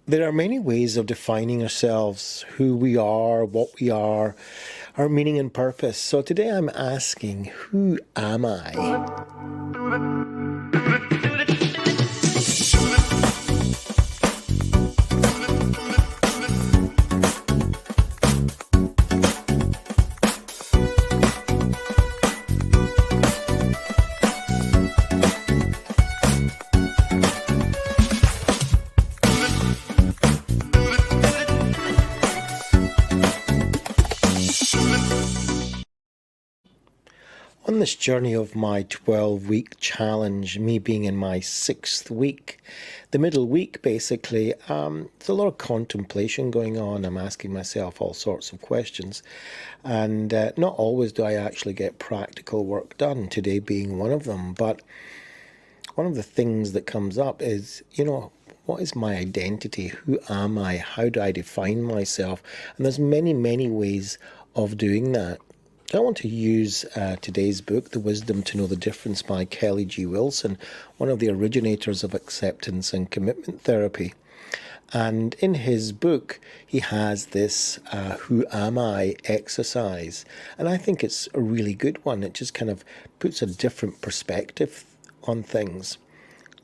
There are many ways of defining ourselves, who we are, what we are, our meaning and purpose. So today I'm asking, who am I? On this journey of my 12-week challenge, me being in my 6th week, the middle week basically, there's a lot of contemplation going on. I'm asking myself all sorts of questions, and not always do I actually get practical work done, today being one of them. But one of the things that comes up is, what is my identity? Who am I? How do I define myself? And there's many, many ways of doing that. I want to use today's book, The Wisdom to Know the Difference by Kelly G. Wilson, one of the originators of acceptance and commitment therapy. And in his book, he has this Who Am I exercise. And I think it's a really good one. It just kind of puts a different perspective on things.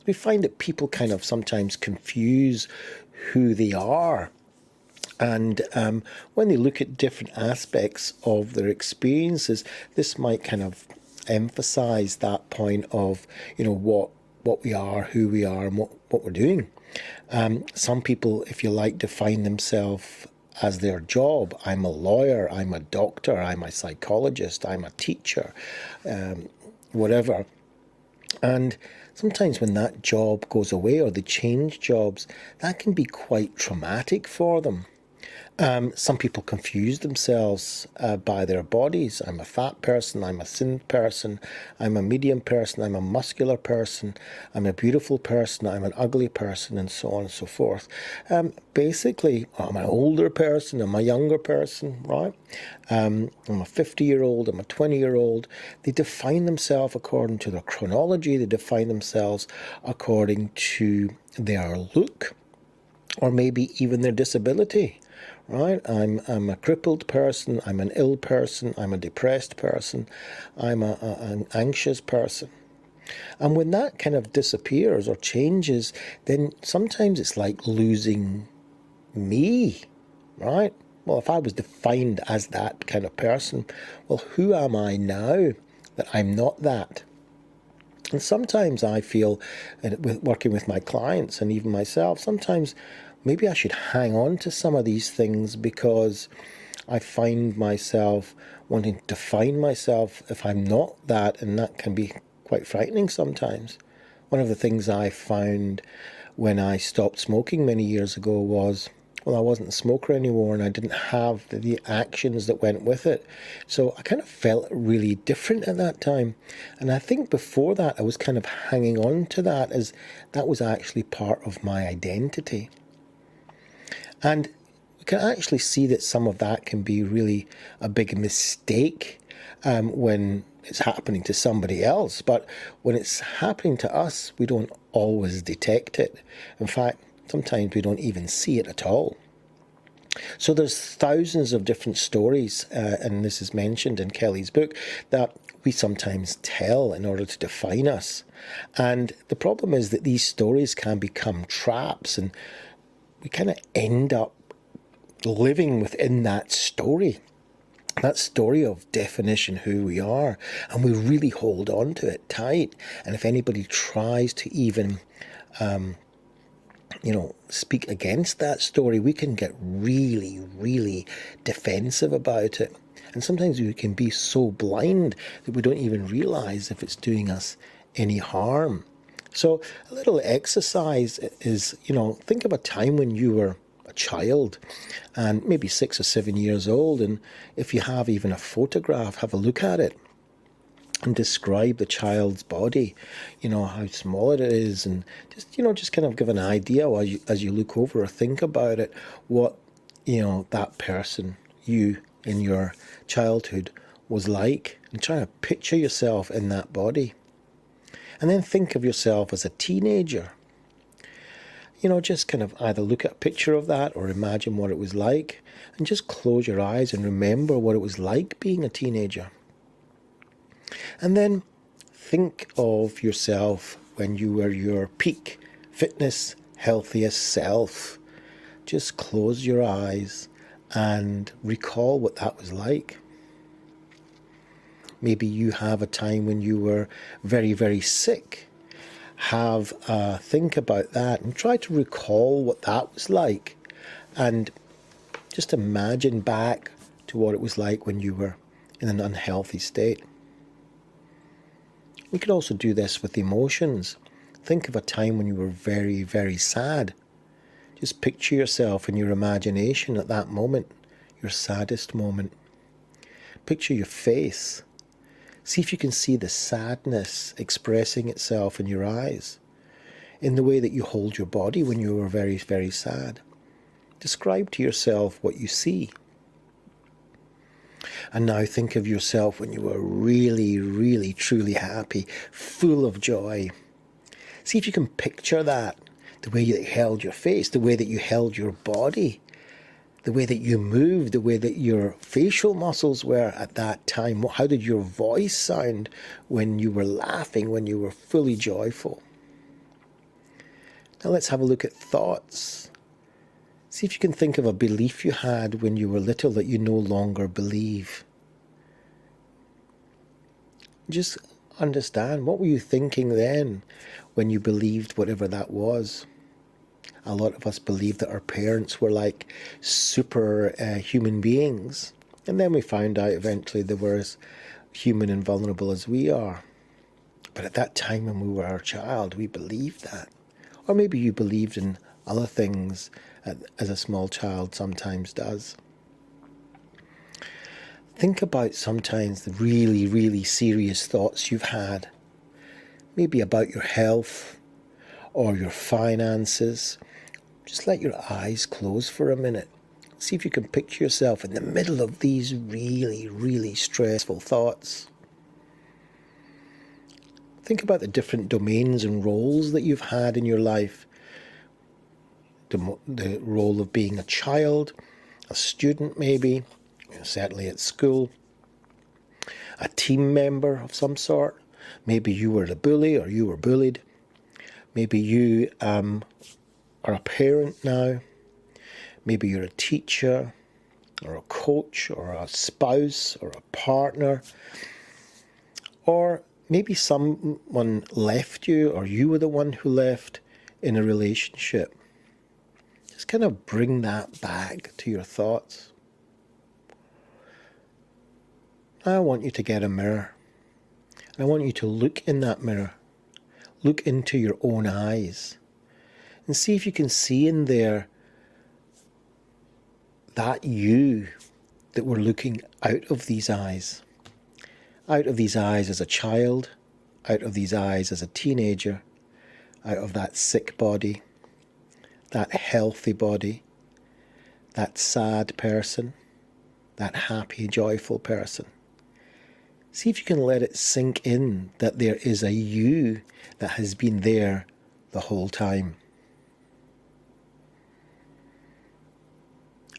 We find that people kind of sometimes confuse who they are. And when they look at different aspects of their experiences, this might kind of emphasize that point of, what we are, who we are, and what we're doing. Some people, if you like, define themselves as their job. I'm a lawyer, I'm a doctor, I'm a psychologist, I'm a teacher, whatever. And sometimes when that job goes away or they change jobs, that can be quite traumatic for them. Some people confuse themselves by their bodies. I'm a fat person, I'm a thin person, I'm a medium person, I'm a muscular person, I'm a beautiful person, I'm an ugly person, and so on and so forth. Basically, I'm an older person, I'm a younger person, right? I'm a 50-year-old, I'm a 20-year-old. They define themselves according to their chronology, they define themselves according to their look, or maybe even their disability. Right? I'm a crippled person, I'm an ill person, I'm a depressed person, I'm an anxious person. And when that kind of disappears or changes, then sometimes it's like losing me, right? Well, if I was defined as that kind of person, well, who am I now that I'm not that? And sometimes I feel, with working with my clients and even myself, sometimes maybe I should hang on to some of these things because I find myself wanting to define myself if I'm not that, and that can be quite frightening sometimes. One of the things I found when I stopped smoking many years ago was, I wasn't a smoker anymore and I didn't have the actions that went with it. So I kind of felt really different at that time. And I think before that, I was kind of hanging on to that as that was actually part of my identity. And we can actually see that some of that can be really a big mistake when it's happening to somebody else. But when it's happening to us, we don't always detect it. In fact, sometimes we don't even see it at all. So there's thousands of different stories, and this is mentioned in Kelly's book, that we sometimes tell in order to define us. And the problem is that these stories can become traps, and we kind of end up living within that story of definition, who we are, and we really hold on to it tight. And if anybody tries to even, speak against that story, we can get really, really defensive about it. And sometimes we can be so blind that we don't even realize if it's doing us any harm. So a little exercise is, think of a time when you were a child and maybe 6 or 7 years old. And if you have even a photograph, have a look at it and describe the child's body, how small it is. And just kind of give an idea as you look over or think about it, what, that person, you in your childhood was like, and try to picture yourself in that body. And then think of yourself as a teenager. Just kind of either look at a picture of that or imagine what it was like, and just close your eyes and remember what it was like being a teenager. And then think of yourself when you were your peak fitness, healthiest self. Just close your eyes and recall what that was like. Maybe you have a time when you were very, very sick. Have a think about that and try to recall what that was like. And just imagine back to what it was like when you were in an unhealthy state. We could also do this with emotions. Think of a time when you were very, very sad. Just picture yourself in your imagination at that moment, your saddest moment. Picture your face. See if you can see the sadness expressing itself in your eyes, in the way that you hold your body when you were very, very sad. Describe to yourself what you see. And now think of yourself when you were really, really, truly happy, full of joy. See if you can picture that, the way you held your face, the way that you held your body, the way that you moved, the way that your facial muscles were at that time. How did your voice sound when you were laughing, when you were fully joyful? Now let's have a look at thoughts. See if you can think of a belief you had when you were little that you no longer believe. Just understand, what were you thinking then when you believed whatever that was? A lot of us believed that our parents were like super human beings. And then we found out eventually they were as human and vulnerable as we are. But at that time when we were a child, we believed that. Or maybe you believed in other things as a small child sometimes does. Think about sometimes the really, really serious thoughts you've had. Maybe about your health or your finances. Just let your eyes close for a minute. See if you can picture yourself in the middle of these really, really stressful thoughts. Think about the different domains and roles that you've had in your life. The role of being a child, a student maybe, certainly at school, a team member of some sort. Maybe you were a bully or you were bullied. Maybe you are a parent now. Maybe you're a teacher or a coach or a spouse or a partner. Or maybe someone left you or you were the one who left in a relationship. Just kind of bring that back to your thoughts. Now I want you to get a mirror. I want you to look in that mirror. Look into your own eyes. And see if you can see in there that you that were looking out of these eyes. Out of these eyes as a child. Out of these eyes as a teenager. Out of that sick body. That healthy body. That sad person. That happy, joyful person. See if you can let it sink in that there is a you that has been there the whole time.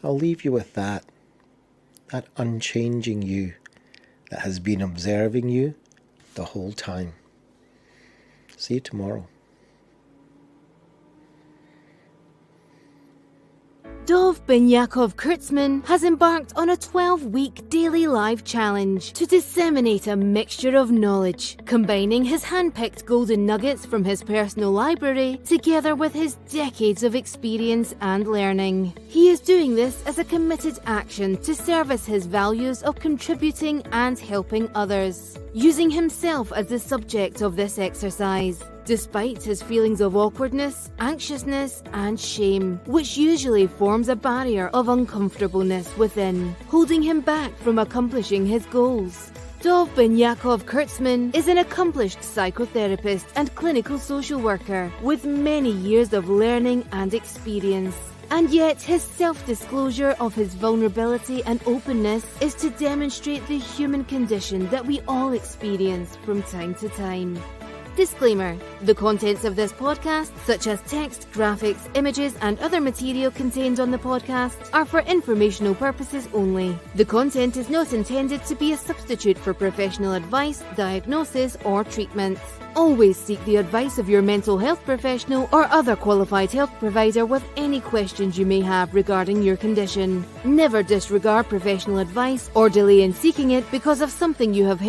I'll leave you with that unchanging you that has been observing you the whole time. See you tomorrow. Dov Benyaacov-Kurtzman has embarked on a 12-week daily live challenge to disseminate a mixture of knowledge, combining his hand-picked golden nuggets from his personal library together with his decades of experience and learning. He is doing this as a committed action to service his values of contributing and helping others, using himself as the subject of this exercise. Despite his feelings of awkwardness, anxiousness and shame, which usually forms a barrier of uncomfortableness within, holding him back from accomplishing his goals. Dov Benyaacov-Kurtzman is an accomplished psychotherapist and clinical social worker with many years of learning and experience. And yet his self-disclosure of his vulnerability and openness is to demonstrate the human condition that we all experience from time to time. Disclaimer: the contents of this podcast, such as text, graphics, images, and other material contained on the podcast, are for informational purposes only. The content is not intended to be a substitute for professional advice, diagnosis, or treatment. Always seek the advice of your mental health professional or other qualified health provider with any questions you may have regarding your condition. Never disregard professional advice or delay in seeking it because of something you have